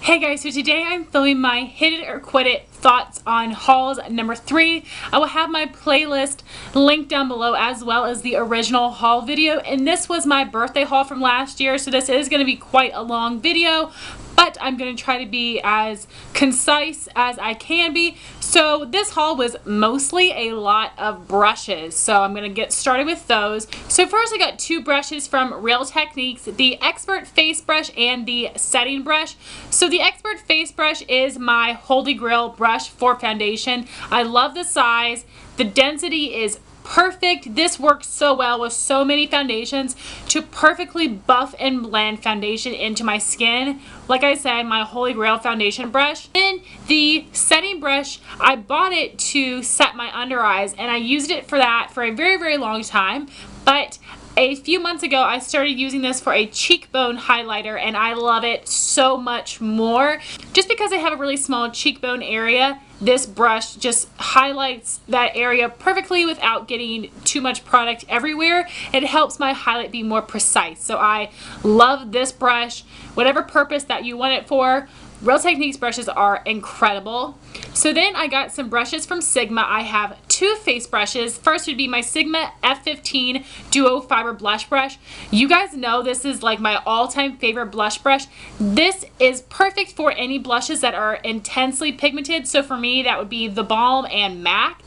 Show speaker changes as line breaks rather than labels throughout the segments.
Hey guys, so today I'm filming my Hit It or Quit It thoughts on hauls number 3. I will have my playlist linked down below as well as the original haul video, and this was my birthday haul from last year, so this is going to be quite a long video, but I'm going to try to be as concise as I can be. So this haul was mostly a lot of brushes, so I'm going to get started with those. So first I got two brushes from Real Techniques, the Expert Face Brush and the Setting Brush. So the Expert Face Brush is my holy grail brush for foundation. I love the size. The density is perfect. This works so well with so many foundations to perfectly buff and blend foundation into my skin. Like I said, my holy grail foundation brush. And the setting brush, I bought it to set my under eyes, and I used it for that for a very long time. But a few months ago, I started using this for a cheekbone highlighter, and I love it so much more. Just because I have a really small cheekbone area, this brush just highlights that area perfectly without getting too much product everywhere. It helps my highlight be more precise. So I love this brush. Whatever purpose that you want it for, Real Techniques brushes are incredible. So then I got some brushes from Sigma. I have two face brushes. First would be my Sigma F15 Duo Fiber Blush Brush. You guys know this is like my all-time favorite blush brush. This is perfect for any blushes that are intensely pigmented. So for me, that would be the Balm and MAC.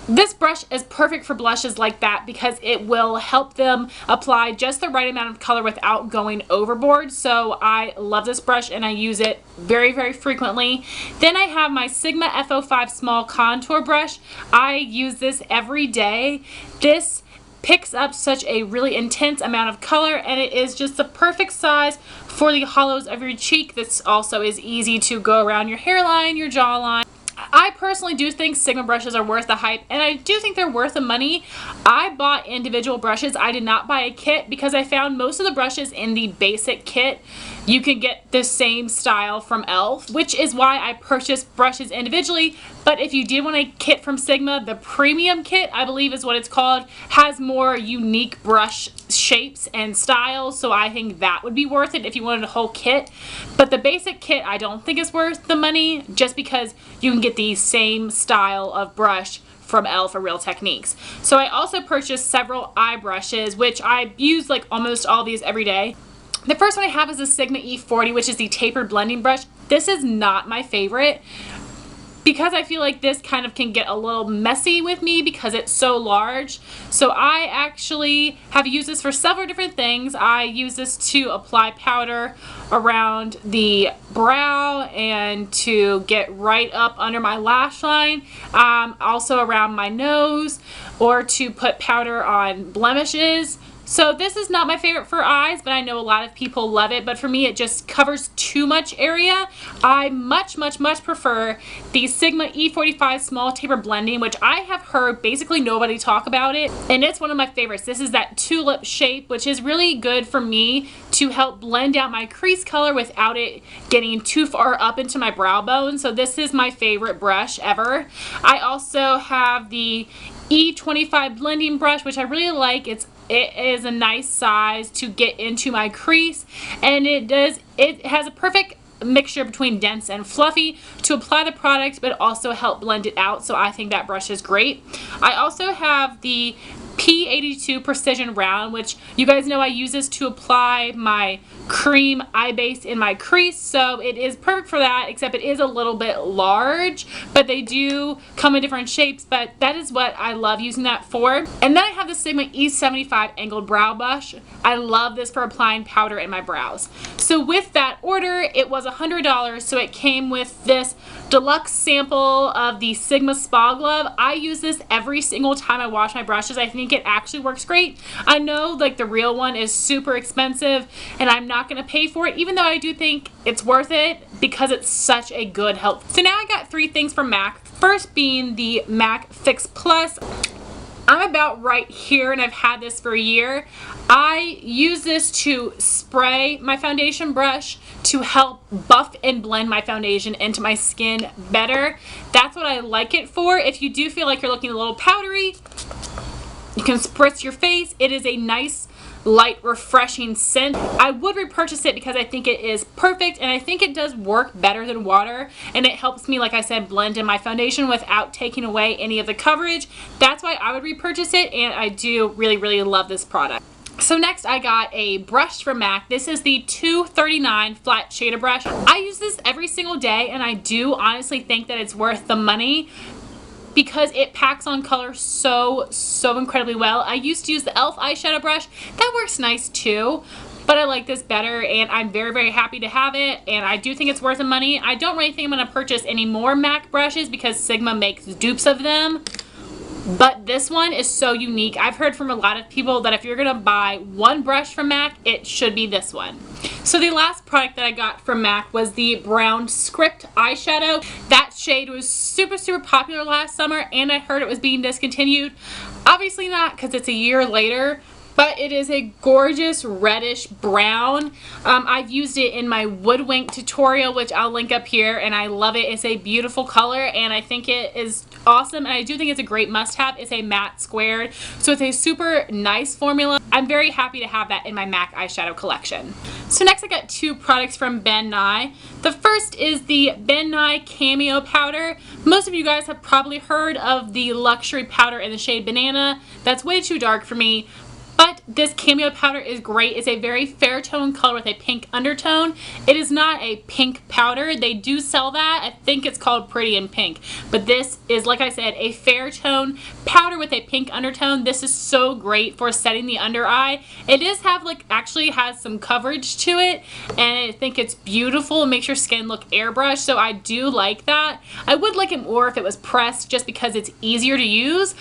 This brush is perfect for blushes like that because it will help them apply just the right amount of color without going overboard. So I love this brush and I use it very frequently. Then I have my Sigma F05 Small Contour Brush. I use this every day. This picks up such a really intense amount of color, and it is just the perfect size for the hollows of your cheek. This also is easy to go around your hairline, your jawline. I personally do think Sigma brushes are worth the hype, and I do think they're worth the money. I bought individual brushes. I did not buy a kit because I found most of the brushes in the basic kit you can get the same style from e.l.f., which is why I purchased brushes individually. But if you did want a kit from Sigma, the premium kit, I believe is what it's called, has more unique brush shapes and styles, so I think that would be worth it if you wanted a whole kit. But the basic kit I don't think is worth the money, just because you can get the same style of brush from e.l.f. or Real Techniques. So I also purchased several eye brushes, which I use like almost all these every day. The first one I have is the Sigma E40, which is the tapered blending brush. This is not my favorite because I feel like this kind of can get a little messy with me because it's so large. So I actually have used this for several different things. I use this to apply powder around the brow and to get right up under my lash line, also around my nose, or to put powder on blemishes. So this is not my favorite for eyes, but I know a lot of people love it. But for me, it just covers too much area. I much prefer the Sigma E45 Small Taper Blending, which I have heard basically nobody talk about it. And it's one of my favorites. This is that tulip shape, which is really good for me to help blend out my crease color without it getting too far up into my brow bone. So this is my favorite brush ever. I also have the E25 blending brush, which I really like. It is a nice size to get into my crease, and it has a perfect mixture between dense and fluffy to apply the product but also help blend it out. So I think that brush is great. I also have the P82 Precision Round, which you guys know I use this to apply my cream eye base in my crease, so it is perfect for that, except it is a little bit large, but they do come in different shapes, but that is what I love using that for. And then I have the Sigma E75 Angled Brow Brush. I love this for applying powder in my brows. So with that order, it was $100, so it came with this deluxe sample of the Sigma Spa Glove. I use this every single time I wash my brushes. I think it actually works great. I know like the real one is super expensive and I'm not going to pay for it, even though I do think it's worth it because it's such a good help. So now I got three things from MAC. First being the MAC Fix Plus. I'm about right here and I've had this for a year. I use this to spray my foundation brush to help buff and blend my foundation into my skin better. That's what I like it for. If you do feel like you're looking a little powdery, you can spritz your face. It is a nice light, refreshing scent. I would repurchase it because I think it is perfect, and I think it does work better than water, and it helps me, like I said, blend in my foundation without taking away any of the coverage. That's why I would repurchase it, and I do really, really love this product. So next I got a brush from MAC. This is the 239 flat shader brush. I use this every single day, and I do honestly think that it's worth the money because it packs on color so incredibly well. I used to use the e.l.f. eyeshadow brush. That works nice too, but I like this better, and I'm very happy to have it, and I do think it's worth the money. I don't really think I'm going to purchase any more MAC brushes because Sigma makes dupes of them. But this one is so unique. I've heard from a lot of people that if you're gonna buy one brush from MAC, it should be this one. So the last product that I got from MAC was the Brown Script eyeshadow. That shade was super popular last summer, and I heard it was being discontinued. Obviously not, because it's a year later, but it is a gorgeous reddish brown. I've used it in my Woodwink tutorial, which I'll link up here, and I love it. It's a beautiful color, and I think it is awesome, and I do think it's a great must-have. It's a matte squared, so it's a super nice formula. I'm very happy to have that in my MAC eyeshadow collection. So next I got two products from Ben Nye. The first is the Ben Nye Cameo powder. Most of you guys have probably heard of the luxury powder in the shade Banana. That's way too dark for me. But this Cameo powder is great. It's a very fair tone color with a pink undertone. It is not a pink powder. They do sell that. I think it's called Pretty in Pink. But this is, like I said, a fair tone powder with a pink undertone. This is so great for setting the under eye. It does have, like, actually has some coverage to it, and I think it's beautiful. It makes your skin look airbrushed, so I do like that. I would like it more if it was pressed just because it's easier to use.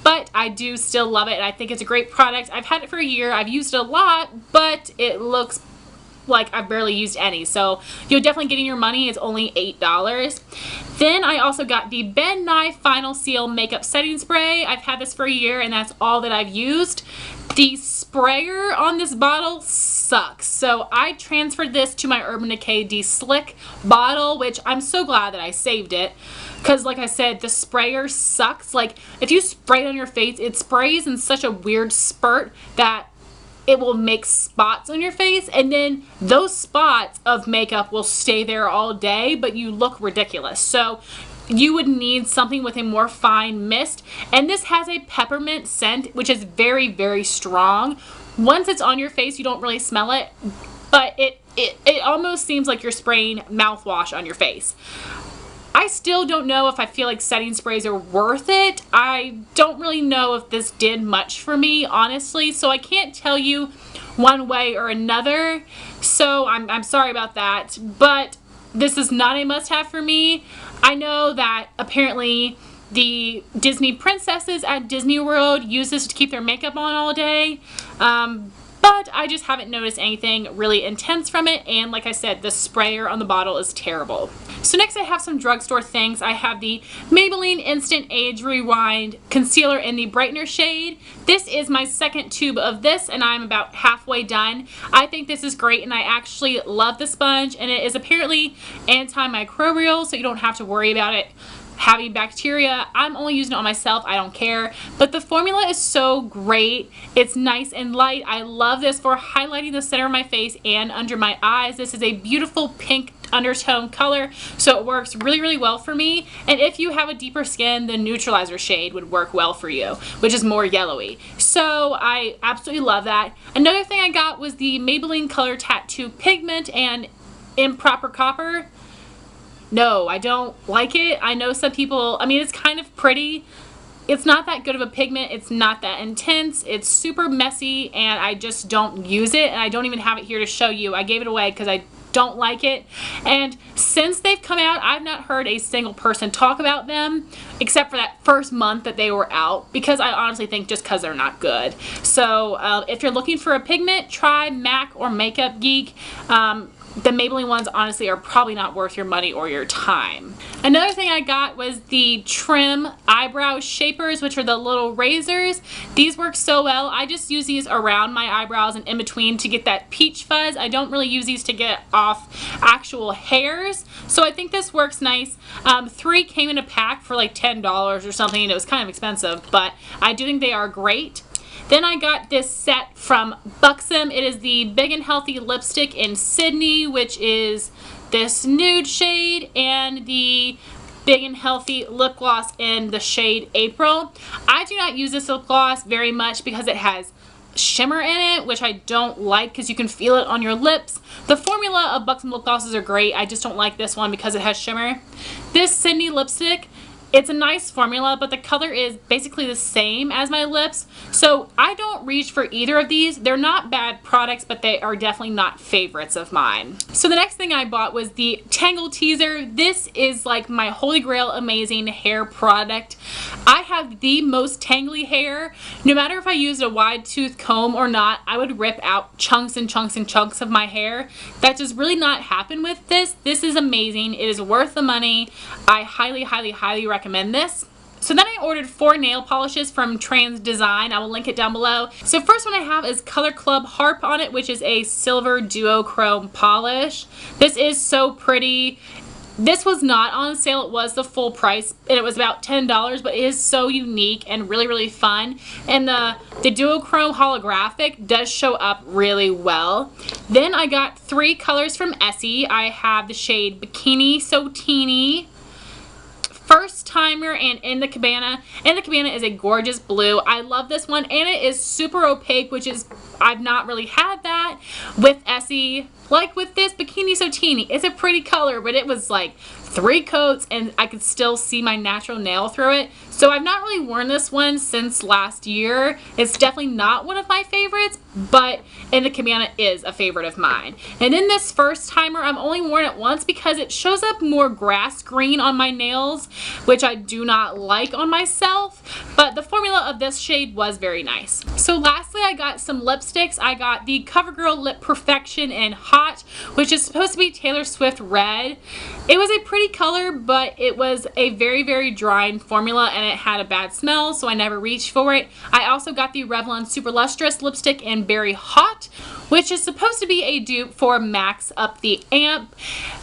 But I do still love it, and I think it's a great product. I've had it for a year. I've used it a lot, but it looks like I've barely used any. So you're definitely getting your money. It's only $8. Then I also got the Ben Nye Final Seal Makeup Setting Spray. I've had this for a year, and that's all that I've used. The sprayer on this bottle sucks. So I transferred this to my Urban Decay De-Slick bottle, which I'm so glad that I saved it. Because like I said, the sprayer sucks. Like, if you spray it on your face, it sprays in such a weird spurt that it will make spots on your face, and then those spots of makeup will stay there all day, but you look ridiculous. So you would need something with a more fine mist, and this has a peppermint scent, which is very strong. Once it's on your face, you don't really smell it, but it almost seems like you're spraying mouthwash on your face. I still don't know if I feel like setting sprays are worth it. I don't really know if this did much for me, honestly, so I can't tell you one way or another, so I'm sorry about that, but this is not a must-have for me. I know that apparently the Disney princesses at Disney World use this to keep their makeup on all day, but I just haven't noticed anything really intense from it, and like I said, the sprayer on the bottle is terrible. So next I have some drugstore things. I have the Maybelline Instant Age Rewind Concealer in the Brightener shade. This is my second tube of this, and I'm about halfway done. I think this is great, and I actually love the sponge, and it is apparently antimicrobial, so you don't have to worry about it having bacteria. I'm only using it on myself. I don't care. But the formula is so great. It's nice and light. I love this for highlighting the center of my face and under my eyes. This is a beautiful pink undertone color, so it works really well for me. And if you have a deeper skin, the neutralizer shade would work well for you, which is more yellowy. So I absolutely love that. Another thing I got was the Maybelline Color Tattoo Pigment and Improper Copper. No, I don't like it. I know some people, I mean, it's kind of pretty. It's not that good of a pigment. It's not that intense. It's super messy, and I just don't use it, and I don't even have it here to show you. I gave it away because I don't like it. And since they've come out, I've not heard a single person talk about them except for that first month that they were out, because I honestly think just because they're not good. So if you're looking for a pigment, try MAC or Makeup Geek. The Maybelline ones honestly are probably not worth your money or your time. Another thing I got was the Trim Eyebrow Shapers, which are the little razors. These work so well. I just use these around my eyebrows and in between to get that peach fuzz. I don't really use these to get off actual hairs, so I think this works nice. 3 came in a pack for like $10 or something, and it was kind of expensive, but I do think they are great. Then I got this set from Buxom. It is the Big and Healthy lipstick in Sydney, which is this nude shade, and the Big and Healthy lip gloss in the shade April. I do not use this lip gloss very much because it has shimmer in it, which I don't like because you can feel it on your lips. The formula of Buxom lip glosses are great. I just don't like this one because it has shimmer. This Sydney lipstick, it's a nice formula, but the color is basically the same as my lips, so I don't reach for either of these. They're not bad products, but they are definitely not favorites of mine. So the next thing I bought was the Tangle teaser. This is like my holy grail amazing hair product. I have the most tangly hair. No matter if I used a wide tooth comb or not, I would rip out chunks and chunks and chunks of my hair. That does really not happen with this. This is amazing. It is worth the money. I highly, highly, highly recommend this. So then I ordered 4 nail polishes from Trans Design. I will link it down below. So first one I have is Color Club Harp on it, which is a silver duochrome polish. This is so pretty. This was not on sale. It was the full price and it was about $10, but it is so unique and really, really fun. And the duochrome holographic does show up really well. Then I got 3 colors from Essie. I have the shade Bikini So Teeny, First Timer, and In the Cabana. In the Cabana is a gorgeous blue. I love this one, and it is super opaque, which is, I've not really had that with Essie. Like with this Bikini So Teeny, it's a pretty color, but it was like 3 coats and I could still see my natural nail through it. So I've not really worn this one since last year. It's definitely not one of my favorites, but In the Cabana is a favorite of mine. And in this First Timer, I've only worn it once because it shows up more grass green on my nails, which I do not like on myself, but the formula of this shade was very nice. So lastly, I got some lipsticks. I got the CoverGirl Lip Perfection in Haute, which is supposed to be Taylor Swift red. It was a pretty color, but it was a very, very drying formula and it had a bad smell, so I never reached for it. I also got the Revlon Super Lustrous lipstick in Berry Hot, which is supposed to be a dupe for Max Up the Amp.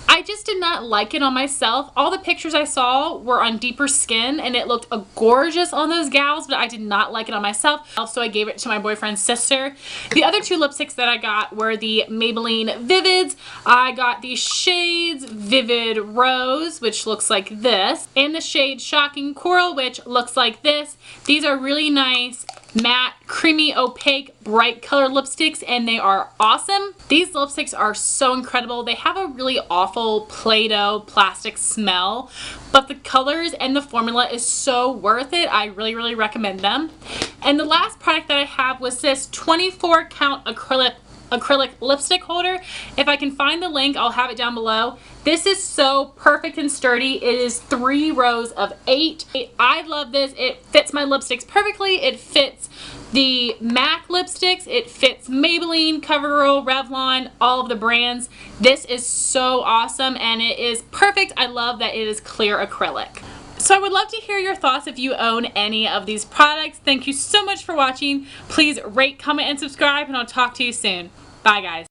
I just did not like it on myself. All the pictures I saw were on deeper skin and it looked gorgeous on those gals, but I did not like it on myself, so I gave it to my boyfriend's sister. The other 2 lipsticks that I got were the Maybelline Vivids. I got the shades Vivid Rose, which looks like this, and the shade Shocking Coral, which looks like this. These are really nice, matte, creamy, opaque, bright color lipsticks, and they are awesome. These lipsticks are so incredible. They have a really awful Play-Doh plastic smell, but the colors and the formula is so worth it. I really, really recommend them. And the last product that I have was this 24 count acrylic lipstick holder. If I can find the link, I'll have it down below. This is so perfect and sturdy. It is 3 rows of 8. I love this. It fits my lipsticks perfectly. It fits the MAC lipsticks. It fits Maybelline, CoverGirl, Revlon, all of the brands. This is so awesome and it is perfect. I love that it is clear acrylic. So I would love to hear your thoughts if you own any of these products. Thank you so much for watching. Please rate, comment, and subscribe, and I'll talk to you soon. Bye, guys.